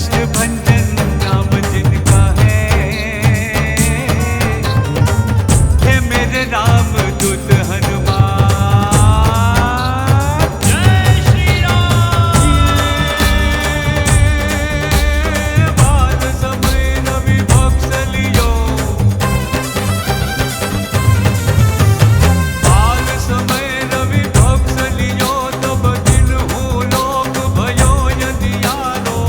कष्ट भंजन नाम जिनका है, हे मेरे राम दूत हनुमान। जय श्री राम। बाल समय रवि भक्सलियो, बाल समय रवि भक्सलियो, तब दिन हूँ लोक भयो यदियारो।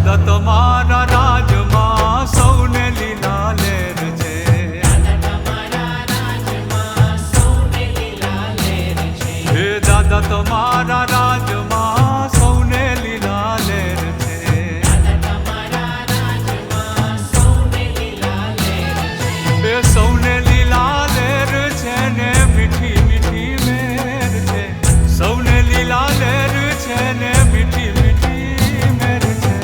દાદા તમારા રાજમાં સૌને લીલા લેર છે. હે દાદા તમારા રાજમાં સૌને લીલા લેર છે. એ સૌને લીલા લેર છે ને મીઠી મીઠી મેર છે. સૌને લીલા લેર છે ને મીઠી મીઠી મેર છે.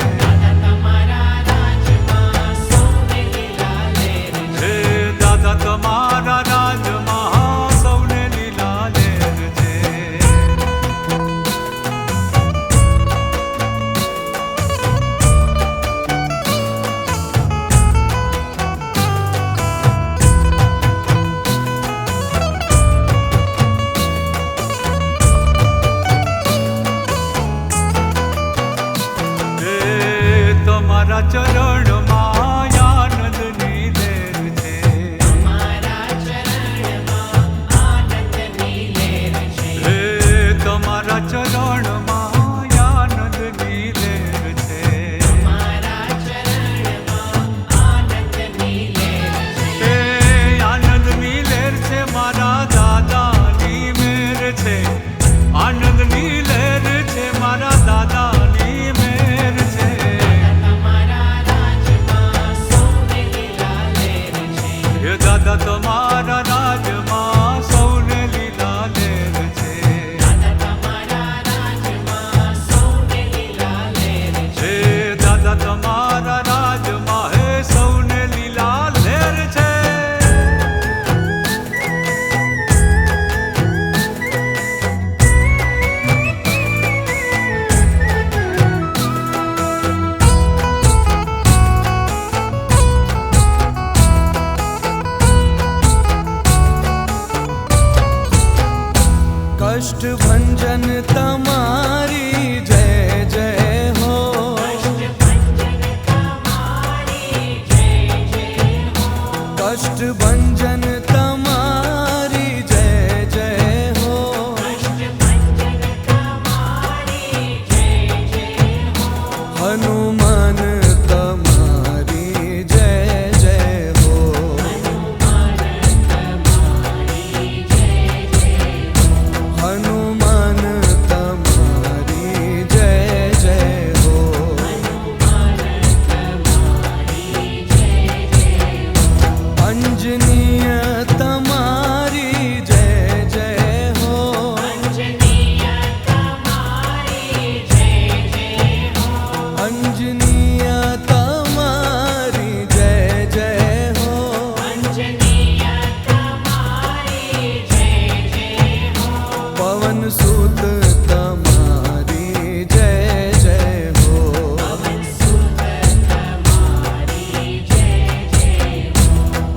હે દાદા તમારા રાજમાં સૌને લીલા લેર છે. તમારા ચરણમાં આનંદની લેર છે. હે તમારા ચરણમાં આનંદની લેર છે. હે આનંદની લેર છે મારા દાદાની મેર છે. આનંદની લેર છે મારા દાદાની મેર છે. હે દાદા તમારા રાજમાં સૌને લીલા લેર છે. હે દાદા તમારા રાજમાં હે સૌને લીલા લેર છે. कष्ट भंजन तमारी जय जय हो. कष्ट भंजन तमारी जय जय हो. हनुमान तमारी जय जय हो. हनुमान तमारी जय जय हो. अंजनीय तमारी जय जय हो. अंजनीय तमारी जय जय हो. पवन सुत तमारी जय जय हो.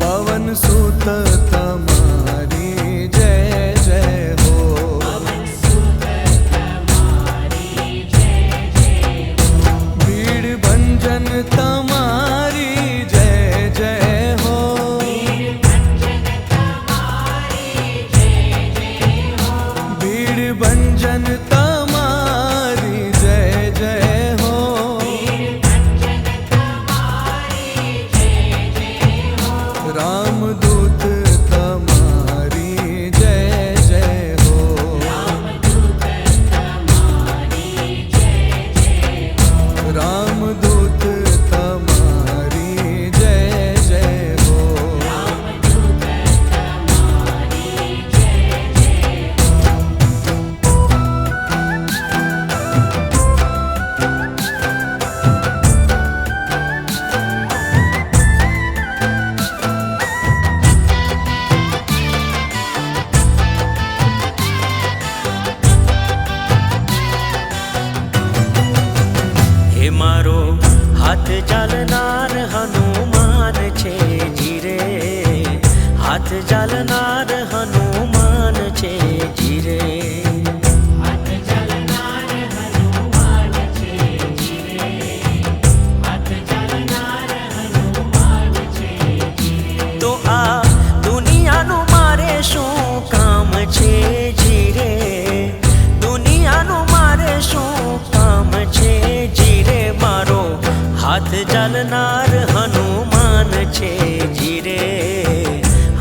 पवन सुत तमारी जय जय हो. भीड़ भंजन तमारी जय जय हो. भीड़ भंजन तमारी जय जय हो. रामदूत तमारी जय जय हो. रामदूत तमारी जय जय हो. હે મારો હાથ ચાલનાર હનુમાન છે જીરે. હાથ ચાલનાર હનુમાન છે જીરે. તો આ દુનિયાનું મારે શું કામ છે જીરે. દુનિયાનું મારે શું કામ છે જીરે. મારો હાથ ચાલનાર હનુમાન છે જીરે,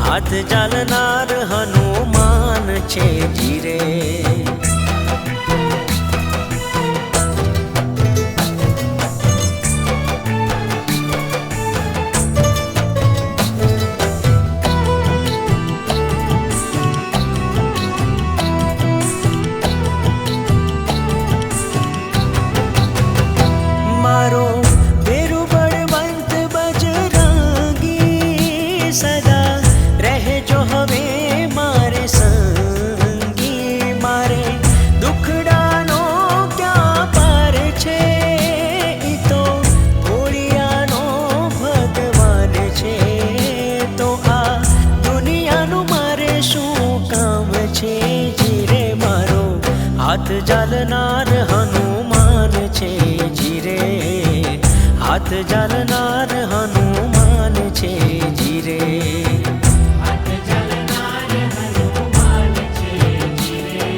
હાથ ચાલનાર હનુમાન છે જીરે. મારો બેરુ બળવંત બજરંગી, સદા રહેજો હવે મારે સંગી. મારે દુખડાનો ક્યાં પાર છે, ઈ તો ભોળિયાનો ભગવાન છે. તો આ દુનિયાનું મારે શું કામ છે જીરે, મારો હાથ ચાલનાર હનુમાન છે જીરે, હાથ ચાલનાર હનુમાન છે જીરે. હાથ ચાલનાર હનુમાન છે જીરે,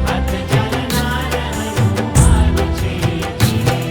હાથ ચાલનાર હનુમાન છે જીરે.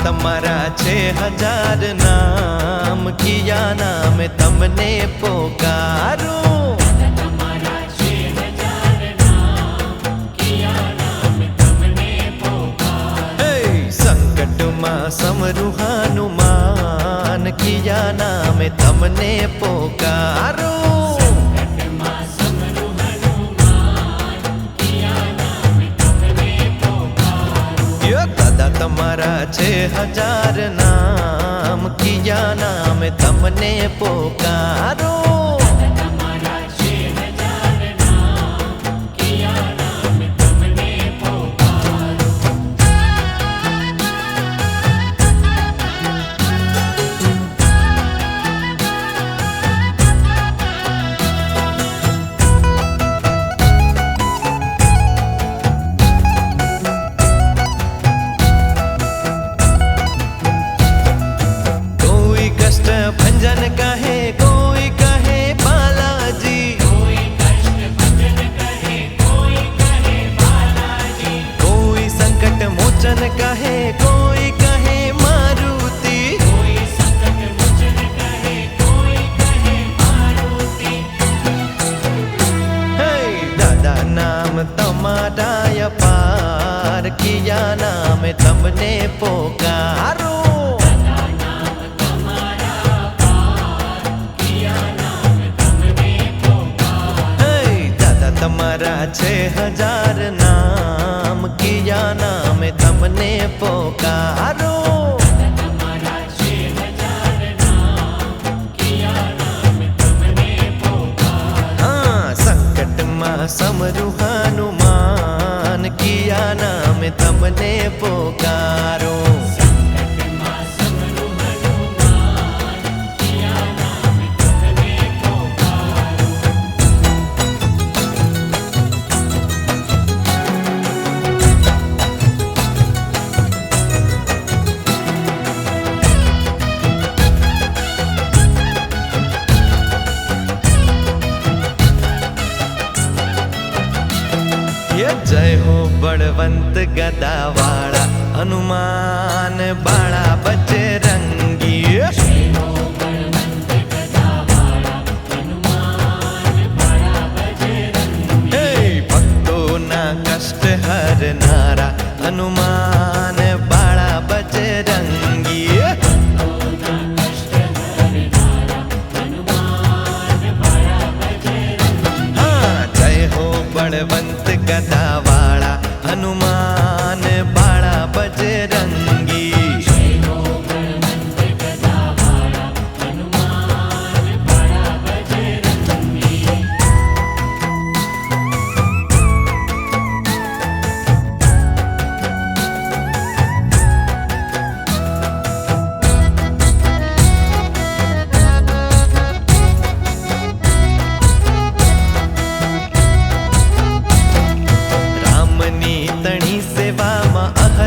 તમારા છે હજાર નામ, કિયા નામ તમને પોકારું. તમારા છે હજાર નામ, કિયા નામ તમને પોકારું. સંકટમાં સમરું હનુમાન, કિયા નામ તમને પોકારું. સંકટમાં સમરું હનુમાન, કિયા નામ તમને પોકારું. દાદા તમારા છે હજાર નામ, કિયા નામ તમને પોકારું. તમારા છે હજાર નામ, કિયા નામ તમને પોકારું. કોઈ કષ્ટ ભંજન કહે, કોઈ કહે બાલાજી. કોઈ કષ્ટ ભંજન કહે, કોઈ કહે બાલાજી. કોઈ સંકટ મોચન કહે, કોઈ કહે મારુતિ. કોઈ સંકટ મોચન કહે, કોઈ કહે મારુતિ. હે દાદા નામ તમારા અપાર, કિયા નામ તમને પોકારો. નામ તમારા પાર, કિયા નામ તમને પોકારું. હે દાદા તમારા છે હજાર નામ, કિયા નામ તમને પોકારો. તમારા છે હજાર નામ, કિયા નામ તમને પોકારું. હા સંકટમાં સમરું હનુમાન, કિયા નામ તમને પોકારો. સંકટમાં સમરું હનુમાન, કિયા નામ તમને પોકારું. જય હો બળવંત ગદાવાળા, હનુમાન બાળા બજરંગી. બળવંત ગદાવાળા, હનુમાન બાળા બજરંગી. હે ભક્તોના કષ્ટ હરનારા, હનુમાન બાળા બજરંગી. ભક્તોના કષ્ટ હરનારા, હનુમાન બાળા બજરંગી. હા જય હો બળવંત ગદાવાળા, હનુમાન બાળા બજરંગી. જય હો બળવંત ગદાવાળા, હનુમાન બાળા બજરંગી.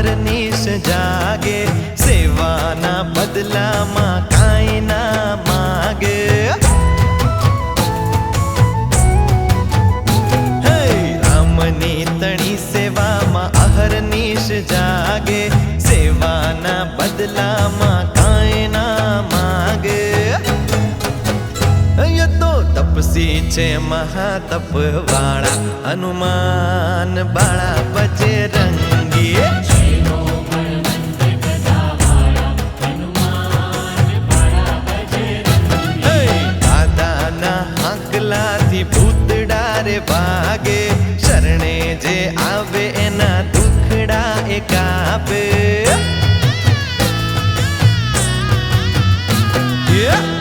અહર્નિશ જાગે, સેવાના બદલામાં કાંઈ ના માગે. હે રામની તણી સેવામાં અહર્નિશ જાગે, સેવાના બદલામાં કાંઈ ના માગે. ये तो तपसी छे महातपवाळा, हनुमान बाळा बजरंगी. जय हो बलवंत गदावाळा, हनुमान बाळा बजरंगी. हे दादाना हाकलाथी भूतड़ा रे भागे, शरणे जे आवे एना दुखड़ा ए कापे.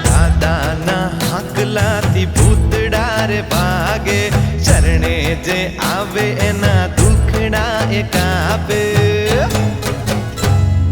દાદાના હાકલાથી ભૂતડા રે ભાગે, શરણે જે આવે એના દુખડા એ કાપે.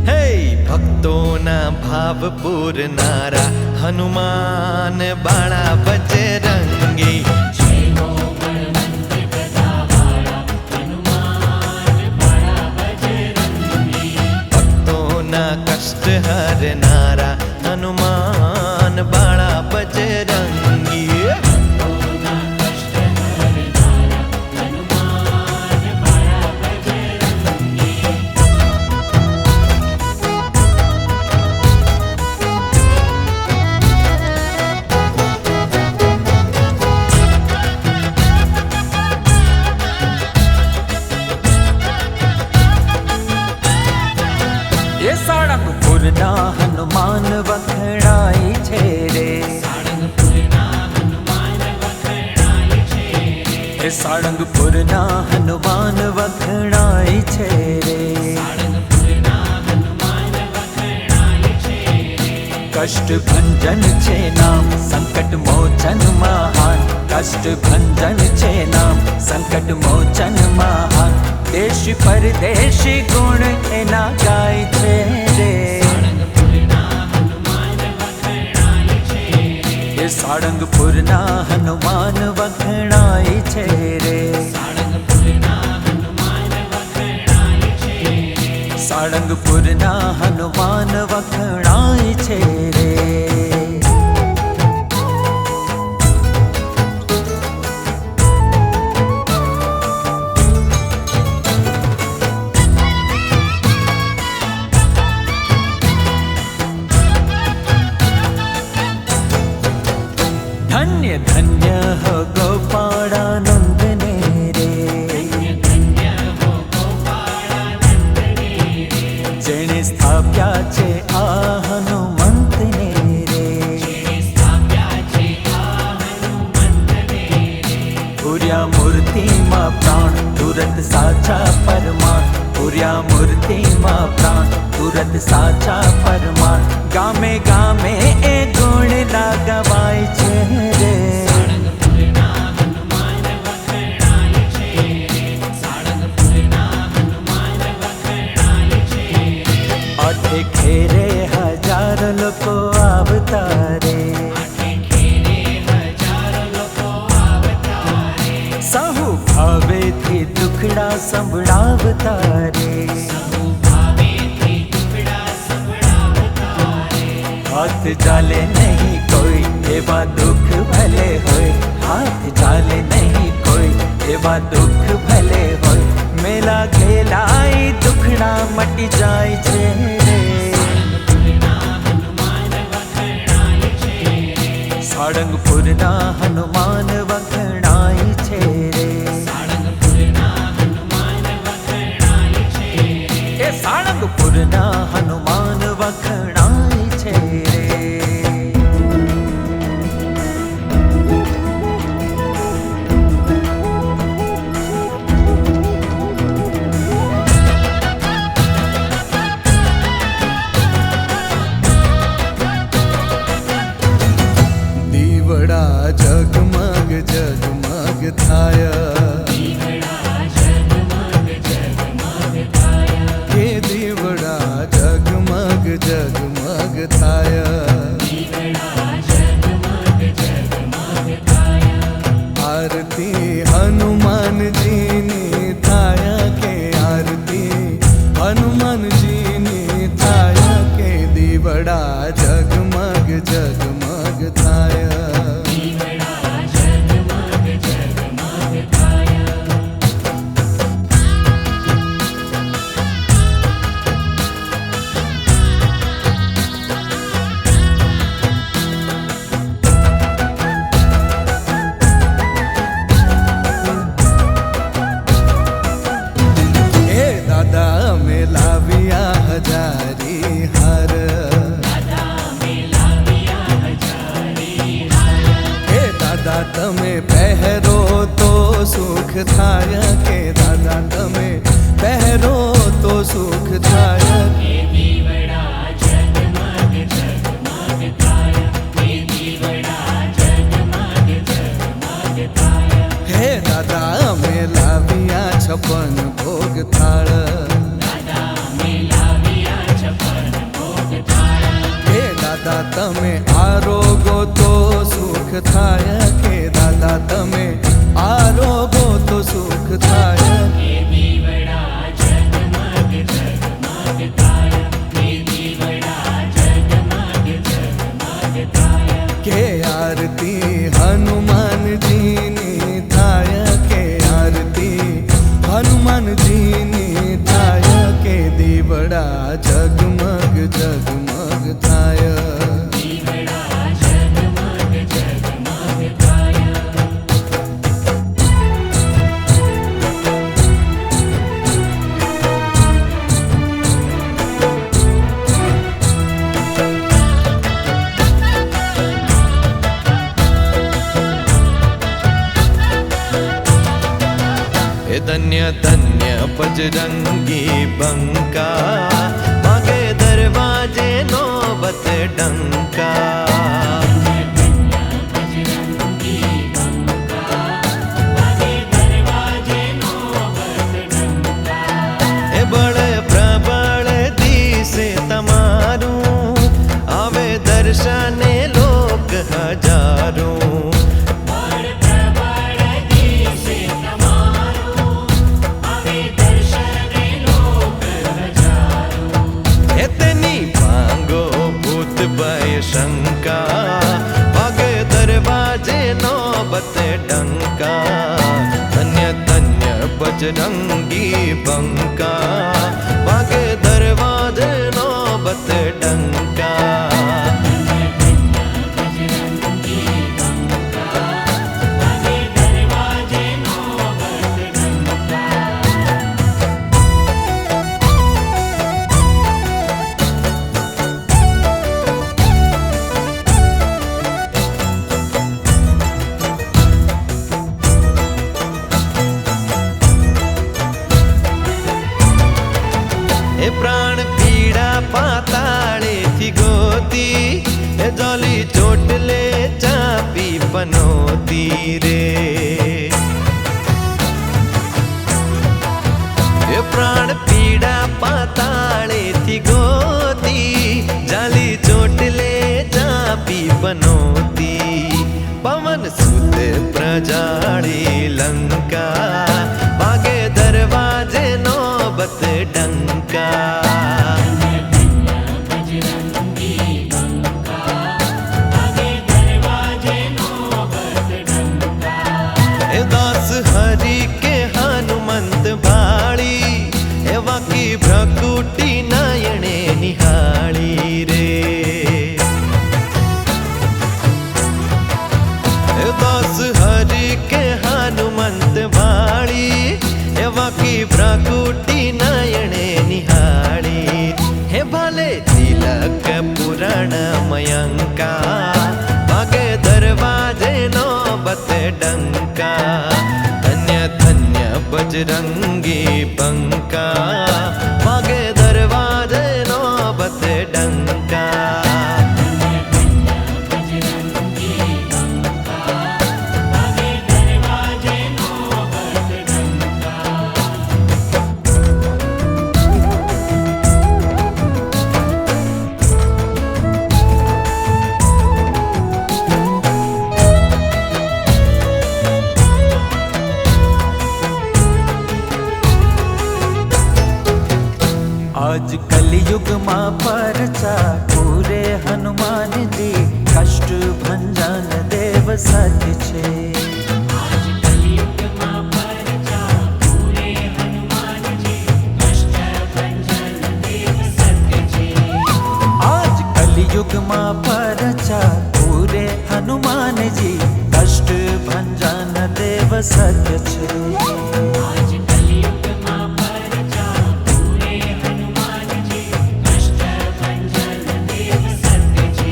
હે ભક્તોના ભાવ પૂરનારા, હનુમાન બાળા બજરંગી. जय हो बलवंत गदावाळा, हनुमान बाळा बजरंगी. ભક્તોના કષ્ટ હરનારા, હનુમાન બાળા બજરંગી. ભક્તોના કષ્ટ હરનારા, હનુમાન બાળા બજરંગી. એ સાળંગપુરના હનુમાન વખણાય છે રે. સાળંગપુરના હનુમાન વખણાય છે રે. એ સાળંગપુરના હનુમાન વખણાય છે રે. સાળંગપુરના હનુમાન વખણાય છે રે. કષ્ટ ભંજન છે નામ, સંકટ મોચન મહાન. કષ્ટ ભંજન છે નામ, સંકટ મોચન મહાન. દેશ પરદેશી ગુણ એના ગાય છે રે. સાળંગપુરના હનુમાન વખણાય છે રે. એ સાળંગપુરના હનુમાન વખણાય છે રે. સાળંગપુરના હનુમાન વખણાય છે રે. સાળંગપુરના હનુમાન વખણાય છે રે. ધન્ય ધન્ય હો ગોપાળાનંદ ને રે. ધન્ય હો ગોપાળાનંદને રે. જેણે સ્થાપ્યા છે આ હનુમંતને રે. જેણે સ્થાપ્યા છે આ હનુમંતને રે. પૂર્યા મૂર્તિમાં પ્રાણ, તુરત સાચા પરમાણ. પૂર્યા મૂર્તિમાં પ્રાણ, તુરત સાચા પરમાણ. ગામે ગામે એ ગુણ લાગવાય છે રે. સાળંગપુરના હનુમાન વખણાય છે રે. સાળંગપુરના હનુમાન વખણાય છે રે. આઠે ખેરે હજાર લોકો આવતા રે. આઠે ખેરે હજારો લોકો આવતા રે. સહુ ભાવેથી દુખડા સંભળાવતા રે. સહુ ભાવેથી દુખડા સંભળાવતા રે. હાથ ચાલે નહીં કોઈ એવા દુઃખ ભલે હોય. હાથ ચાલે નહીં કોઈ એવા દુઃખ ભલે હોય. મેલા ઘેલાઈ દુખડા મટી જાય છે રે. સાળંગપુરના હનુમાન વખણાય છે રે. સાળંગપુરના હનુમાન વખણાય છે રે. સાળંગપુરના હનુમાન વખણાય છે રે. એ સાળંગપુરના હનુમાન વખણાય છે રે. દીવડા જગમગ થાય કે દાદા તમે પહેરો તો સુખ થાય. એ દીવડા જગમગ જગમગ થાય, એ દીવડા જગમગ જગમગ થાય. હે દાદા અમે લાવ્યા 56 ભોગ થાળ. દાદા અમે લાવ્યા 56 ભોગ થાળ. હે દાદા તમે આરોગો તો સુખ થાય કે દાદા તમે આરોગો તો સુખ થાય. એ દીવડા જગમગ જગમગ થાય, એ દીવડા જગમગ જગમગ થાય. કે આરતી હનુમાનજીની થાય કે આરતી હનુમાનજીની થાય કે દીવડા જગમગ જગમગ થાય. દીવડા જગમગ જગમગ થાય. એ ધન્ય ધન્ય બજરંગી બંકા માગે દરવાજે નોબત ડંકા. એ બળ પ્રબળ દિશે તમારું આવે દર્શને લોક હજારું. એતની ભાંગો ભૂત ભય શંકા વાગે દરવાજે નોબત ડંકા. ધન્ય ધન્ય બજરંગી બંકા વાગે દરવાજે નોબત ડંકા. એ પ્રાણ પીડા પાતાળેથી ગોતી એ જોલી ચોટલે ચાપી પનોતી રે. એ પ્રાણ પીડા પાતાળેથી ગોતી જાલી ચોટલે ચાપી પનોતી. પવન સુત પ્રજાળી લંકા વાગે દરવાજે નોબત ડંકા. એ દાસ હરી કે હનુમંત ભાળી એ વાકી ભ્રકુટી નયણે નિહાળી રે. એ દાસ હરી કે હનુમંત ભાળી એ વાકી ભ્રકુટી નયણે નિહાળી. હે ભલે તિલક પુરાણ મયંકા વાગે દરવાજે નોબત ડંકા. ધન્ય ધન્ય બજરંગી બંકા વાગે દરવાજે નોબત ડંકા. આજ કલિયુગમાં પરચા પૂરે હનુમાનજી કષ્ટ ભંજન દેવ સત્ય છે. આજ કલિયુગમાં પરચા પૂરે હનુમાનજી કષ્ટ ભંજન દેવ સત્ય છે. આજ કલિયુગમાં પરચા પૂરે હનુમાનજી કષ્ટ ભંજન દેવ સત્ય છે. આજ કલિયુગમાં પરચા પૂરે હનુમાનજી કષ્ટ ભંજન દેવ સત્ય છે.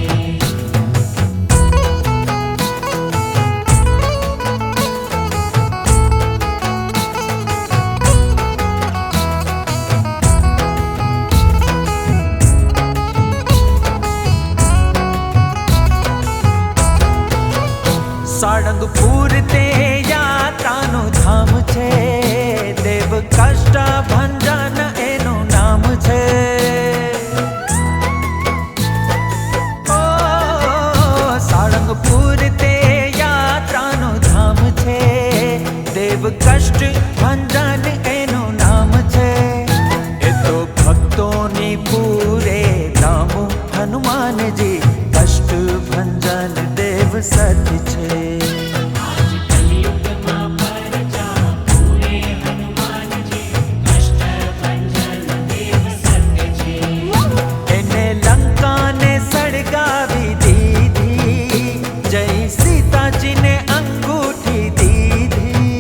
સાળંગપુર તે યાત્રાનું ધામ છે, દેવ કષ્ટભંજન એનું નામ છે. ઓ સાળંગપુર તે યાત્રાનું ધામ છે, દેવ કષ્ટભંજન એનું નામ છે. એ તો ભક્તોની પૂરે નામું હનુમાનજી, કષ્ટભંજન દેવ સત્ય છે. આજ કલિયુગમાં પરચા પૂરે હનુમાનજી, કષ્ટભંજન દેવ સત્ય છે. એને લંકાને સળગાવી દીધી, જય સીતાજીને અંગૂઠી દીધી.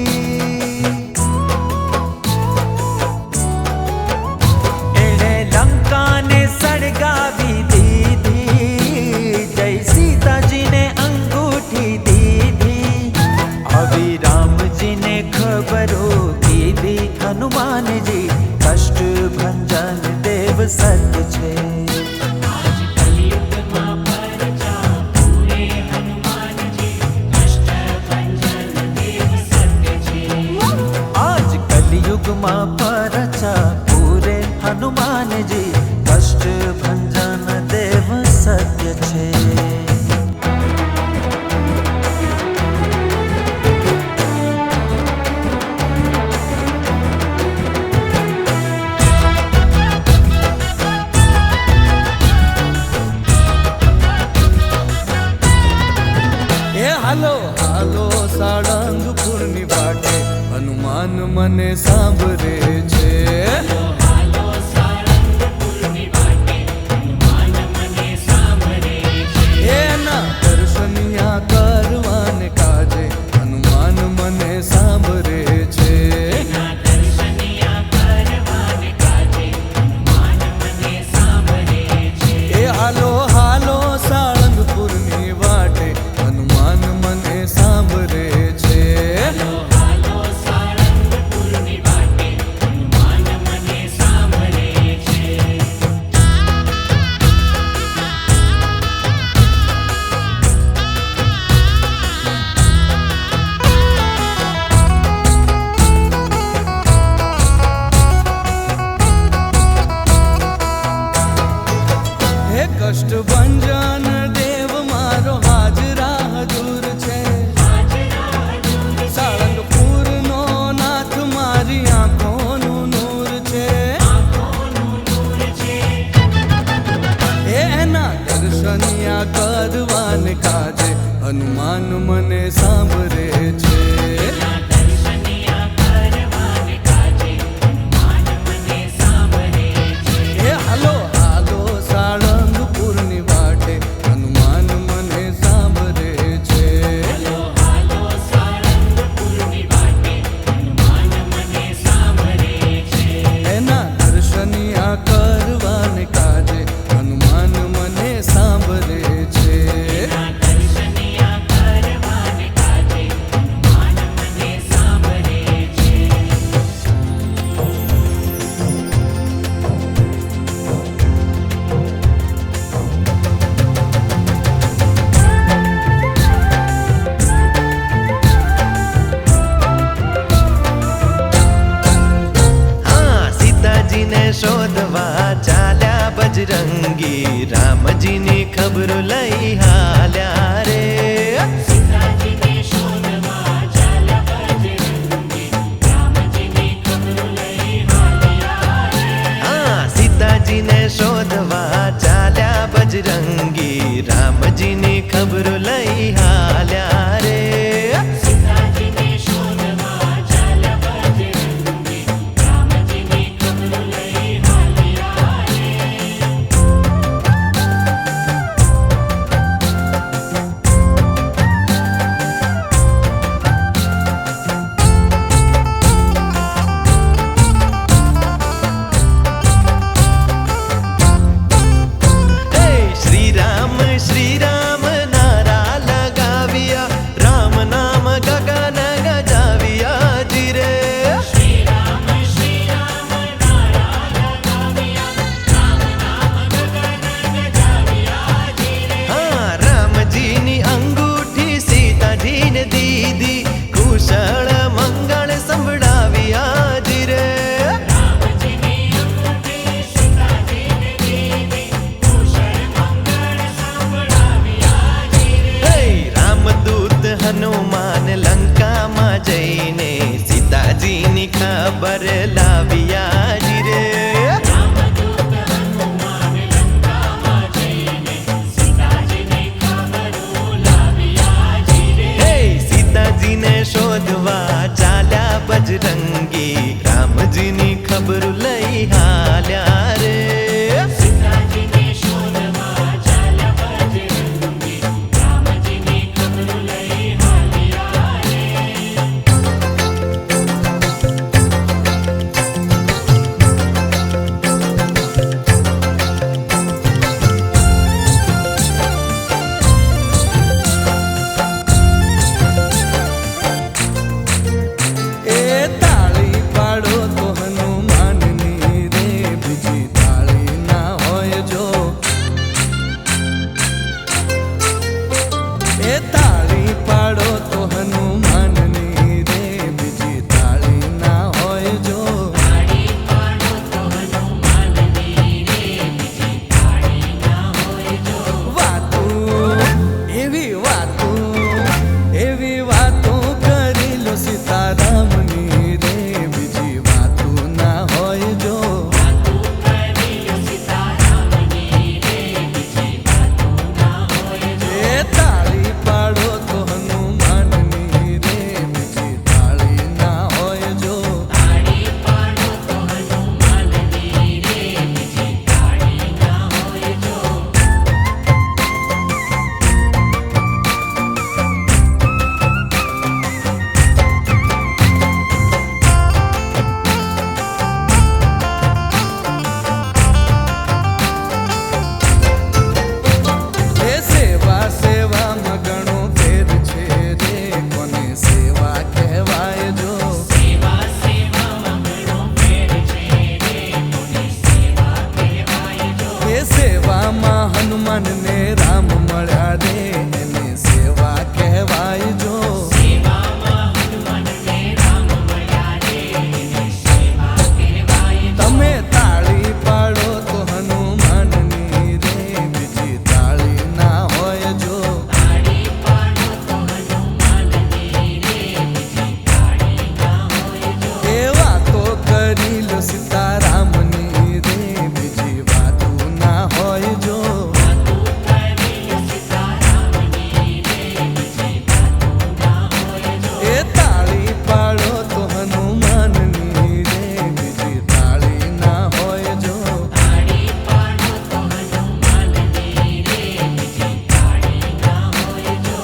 એણે લંકાને સળગાવી દીધી, જય સીતાજીને અંગૂઠી દીધી. આવી રામજીને ખબરો કીધી હનુમાનજી, કષ્ટભંજન દેવ સત્ય છે. આજ કલિયુગમાં પરચા પૂરે હનુમાનજી, કષ્ટભંજન દેવ સત્ય છે. આજ કલિયુગમાં પરચા પૂરે હનુમાનજી, કષ્ટભંજન દેવ સત્ય છે. એ હાલો હાલો સાળંગપુરની વાટે, હનુમાન મને સાંભળે છે. હાલો સાળંગપુરની વાટે, હનુમાન મને સાંભળે છે. એના દર્શનિયા કરવાને કાજે, હનુમાન મને સાંભળે છે. ના દર્શનિયા કરવાને કાજે, હનુમાન મને સાંભળે છે. એ હાલો હાલો સાળંગપુરની વાટે, હનુમાન મને સાંભળે છે. હાલો સાળંગપુરની વાટે, હનુમાન મને સાંભળે છે. હે કષ્ટભંજન દેવ મારો હાજરા હજુર છે. સાળંગપુરનો નાથ મારી આંખોનું નૂર છે. એના દર્શનિયા કરવાને કાજે, હનુમાન મને સાંભળે છે. દર્શનિયા કરવાને કાજે, હનુમાન મને સાંભળે છે. એ હાલો હાલો સાળંગપુરની વાટે, હનુમાન મને સાંભળે છે. હાલો સાળંગપુરની વાટે, હનુમાન મને સાંભળે છે. એના દર્શનિયા કરવાને કાજે, હનુમાન મને સાંભળે છે. દર્શનિયા કરવાને કાજે, હનુમાન મને સાંભળે છે. હા સીતાજીને શોધવા ચાલ્યા બજરંગી, રામજીની ખબરો લઈ હાલ્યા રે. સીતાજીને શોધવા ચાલ્યા બજરંગી, રામજીની ખબરો લઈ હાલ્યા રે. હા સીતાજીને શોધવા ચાલ્યા બજરંગી, રામજીની ખબરો લઈ હાલ્યા રે. સીતાજીને શોધવા ચાલ્યા બજરંગી, રામજીની ખબરો લઈ હાલ્યા રે. હે શ્રી રામ નારા લગા લાવ્યા જી રે. રામદૂત હનુમાન લંકામાં જઈને સીતાજીને ખબરો લાવ્યા જી રે. હે સીતાજીને શોધવા ચાલ્યા બજરંગી રામજીની ખબર લઈ હાલ્યા રે. સીતાજીને શોધવા ચાલ્યા બજરંગી રામજીની ખબર લઈ હાલ્યા રે. એ તાળી પાડો તો હનુમાનની રે, બીજી તાળી ના હોય જો. એ તાળી પાડો તો હનુમાનની રે, બીજી તાળી ના હોય જો. તાળી પાડો તો હનુમાનની રે, બીજી તાળી ના હોય જો. એવી વાતો કરી લો સીતારામની રે, બીજી વાતો ના હોય જો. વાતું કરી લો સીતારામની રે, બીજી વાતું ના હોય જો. એ તાળી પાડો તો હનુમાનની રે, બીજી તાળી ના હોય જો. તાળી પાડો તો હનુમાનની રે, બીજી તાળી ના હોય જો. એ સેવામાં ઘણો ફેર છે રે, કોને સેવા કહેવાય જો. સેવામાં ઘણો ફેર છે રે, કોને સેવા કહેવાય જો. એ સેવામાં હનુમાનને રામ મળ્યા રે, એને સેવા કહેવાય જો. સેવામાં હનુમાનને રામ મળ્યા રે, એને સેવા કહેવાય જો. તમે તાળી પાડો તો હનુમાનની રે, બીજી તાળી ના હોય જો. તાળી પાડો તો હનુમાનની રે, બીજી તાળી ના હોય જો. એ વાતો કરી લો સીતારામની રે, બીજી વાતો ના હોય જો. વાતું કરી લો સીતારામની રે, બીજી વાતું ના હોય જો. એ તાળી પાડો તો હનુમાનની રે, બીજી તાળી ના હોય જો. તાળી પાડો તો હનુમાનની રે, બીજી તાળી ના હોય જો.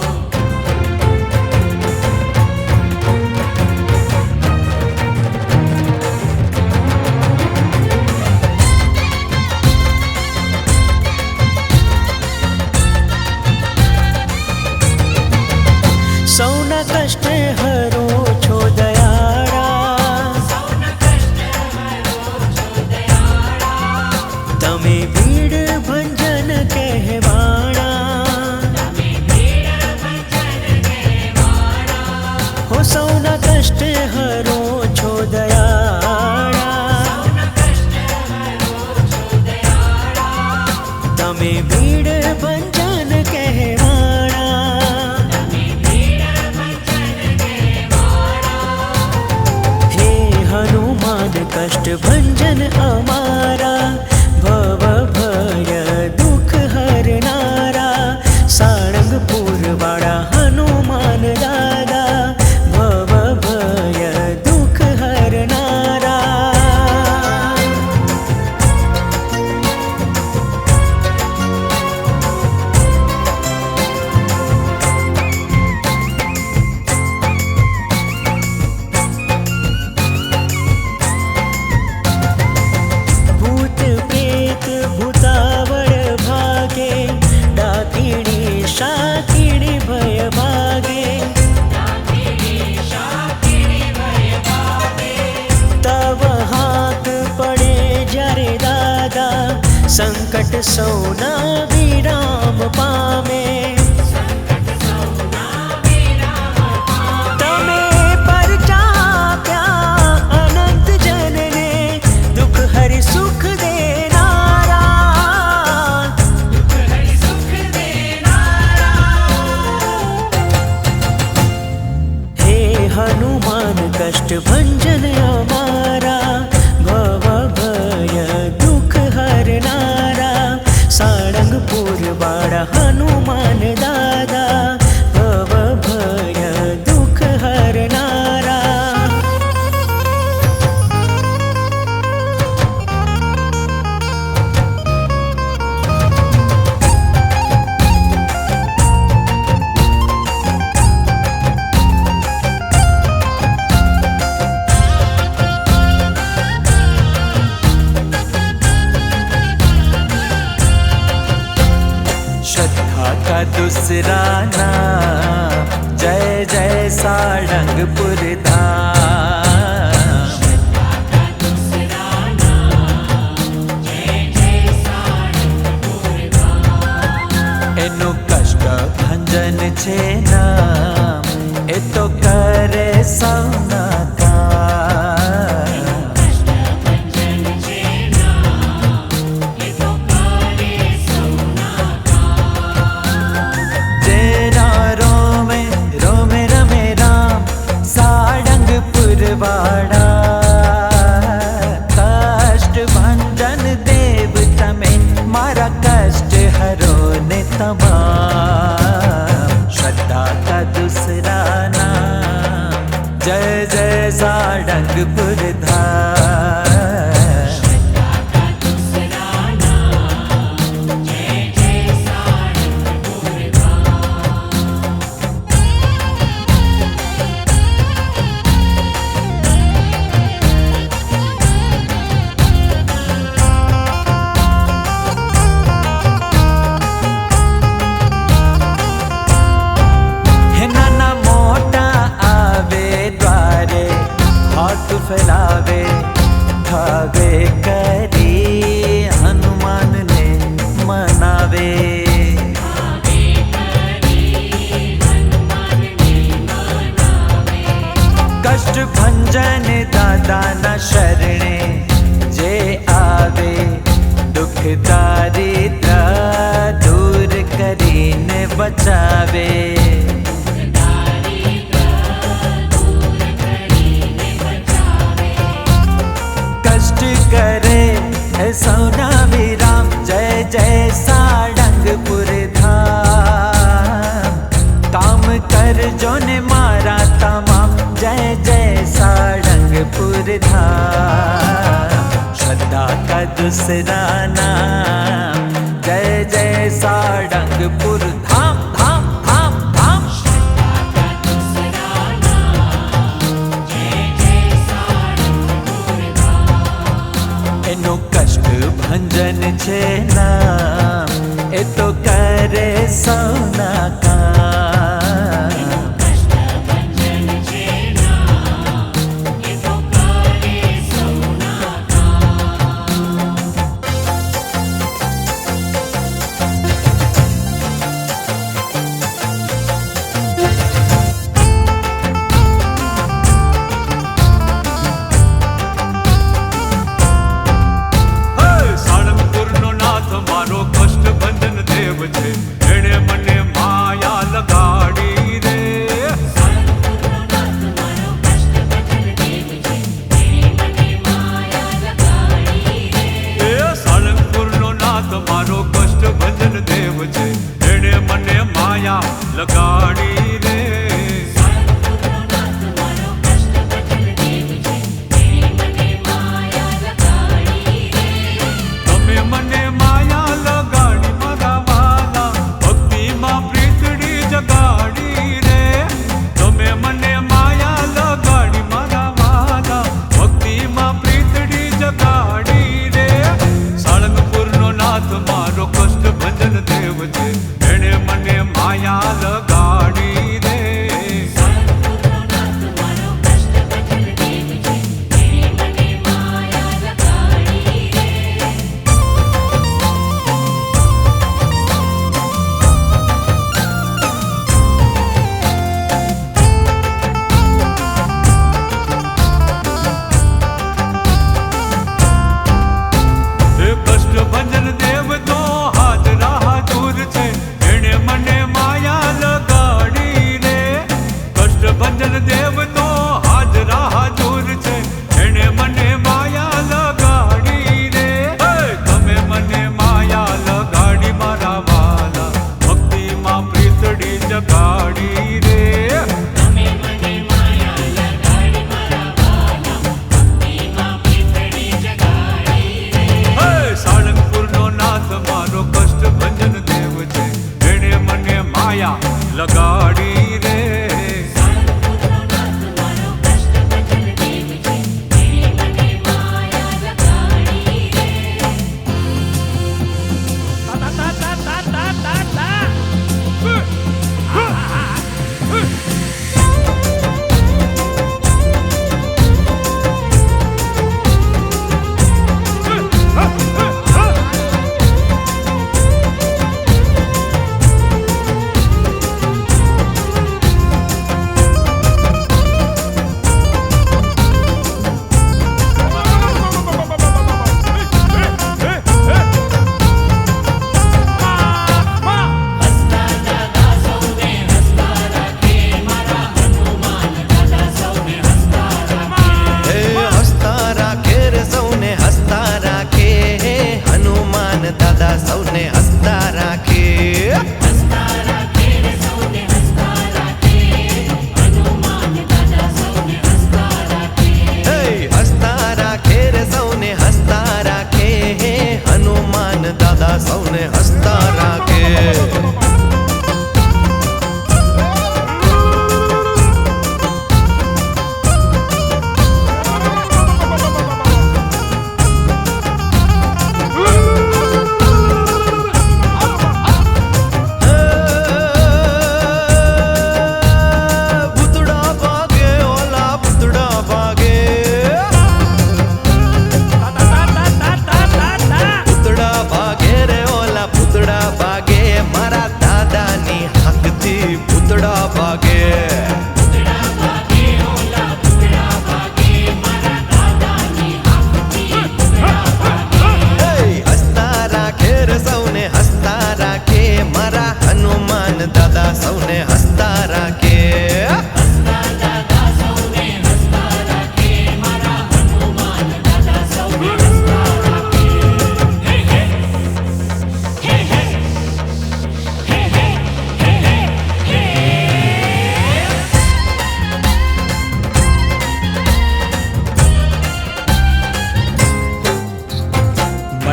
સૌના કષ્ટ હરો છો દયાળા, સૌના કષ્ટ હરો છો દયાળા. તમે ભીડ ભંજન કહેવાણા. તમે ભીડ ભંજન કહેવાળા. હો સૌના કષ્ટ હરો છો દયાળા, સૌના કષ્ટ હરો છો દયાળા. તમે ભીડ ભંજન કહેવાણા. તમે ભીડ ભંજન કહેવાળા. હે હનુમાન કષ્ટ ભંજન અમારા, ભવ ભય દુઃખ હરનારા. સાળંગપુર વાળા હનુમાન દાદા, ભવ ભય દુઃખ હરનારા. ભૂત પ્રેત ભૂતાવળ ભાગે, ડાકીણી શાકીણી ભય ભાગે. ડાકીણી શાકીણી ભય ભાગે. તવ હાથ પડે જ્યારે દાદા, સંકટ સૌના વિરામ પામે. સંકટ સૌના વિરામ પામે. તમે પરચા આપ્યા અનંત જનને, દુઃખ હરી સુખ દેનારા. દુઃખ હરી સુખ દેનારા. હે હનુમાન કષ્ટ ભંજન અમારા, का दूसरा नाम, जय जय सारंगपुर धाम। એનું કષ્ટ ભંજન છે નામ, એ તો કરે સૌના કામ। જેના રોમે રોમે રમે રામ, સાળંગપુર વાળા। કષ્ટ ભંજન દેવ તમે, મારા કષ્ટ હરો ને तमाम। श्रद्धा का दूसरा नाम, जय जय सारंगपुर धाम। फैलावे धावे करी, हनुमान ने मनावे। कष्ट भंजन दादा न शरणे, जे आवे दुख दारिद्र दूर करीने बचावे। करे है सौना विराम, जय जय सारंगपुर धाम। काम कर जो ने मारा तमाम, जय जय सारंगपुर धाम। श्रद्धा का दूसरा नाम, जय जय सारंगपुर धाम धाम धाम धाम। એનું કષ્ટ ભંજન છે નામ, એ તો કરે સૌના કામ। સાળંગપુરનો નાથ મારો કષ્ટ ભંજન દેવ છે, એણે મને માયા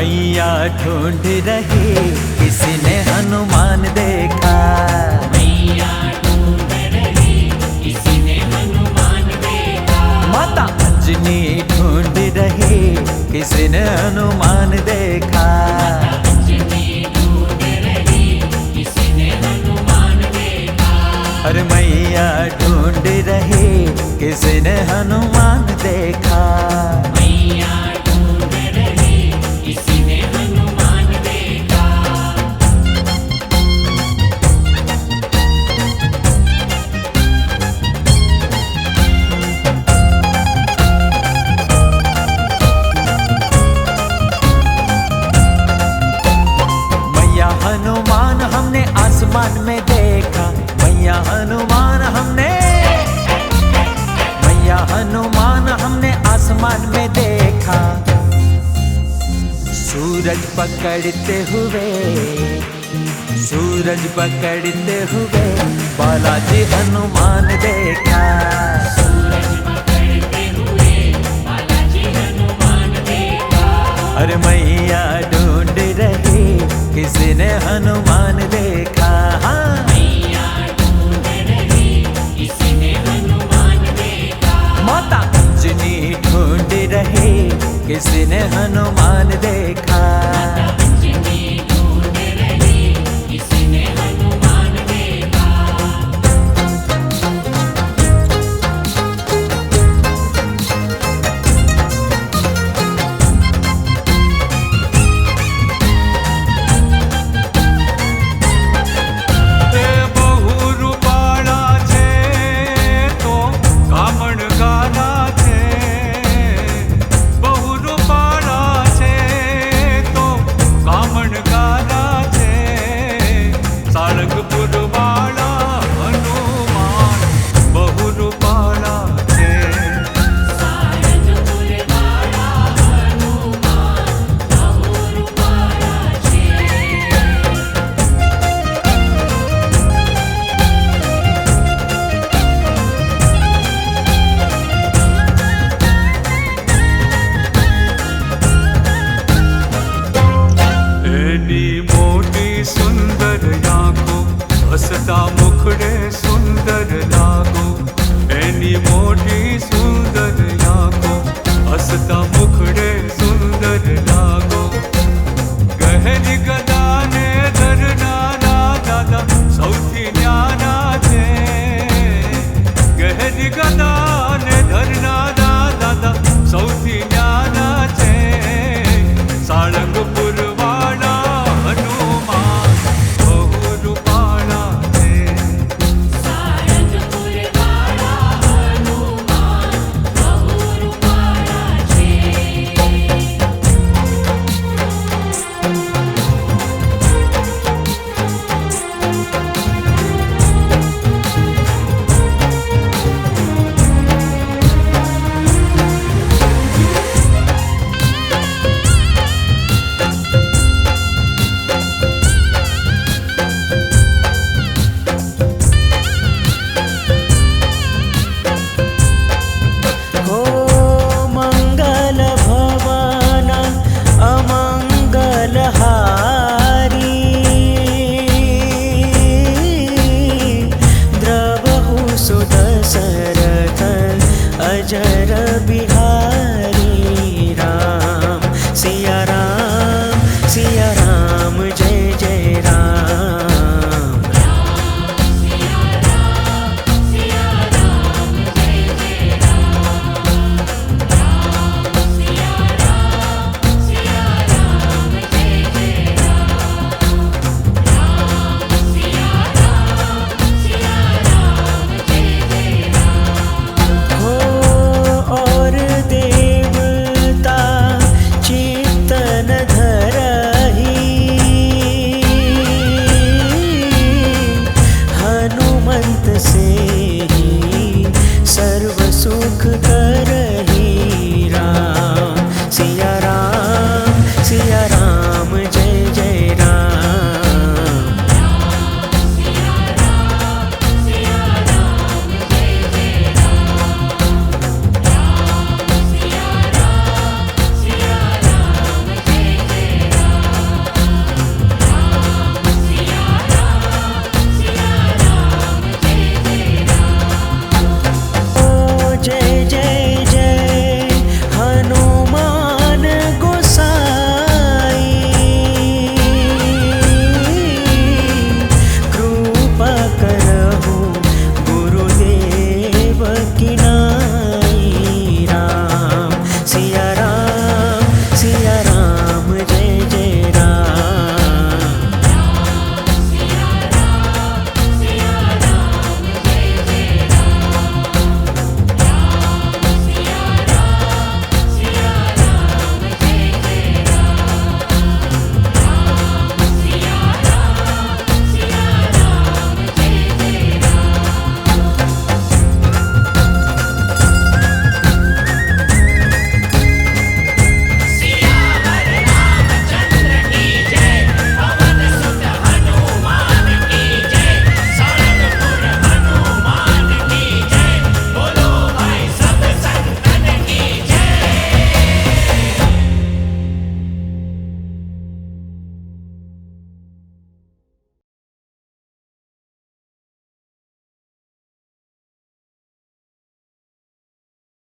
मैया ढूंढ रही किसी ने हनुमान देखा। मैया ढूंढ रही किसी ने हनुमान देखा। माता अंजनी ढूंढ रही किसी ने हनुमान देखा। अंजनी ढूंढ रही किसी ने हनुमान देखा। अरे मैया ढूंढ रही किसी ने हनुमान देखा। मैया ढूंढ रही किसी ने हनुमान देखा। मैया हनुमान हमने आसमान में देखा। मैया हनुमान हमने आसमान में देखा। सूरज पकड़ते हुए बालाजी हनुमान देखा। सूरज पकड़ते हुए बालाजी हनुमान देखा। अरे मैया ढूंढ रही किसी ने हनुमान देखा। मैया ढूंढ रही किसी ने हनुमान देखा। माता अंजनी ढूंढ रही किसी ने हनुमान देखा।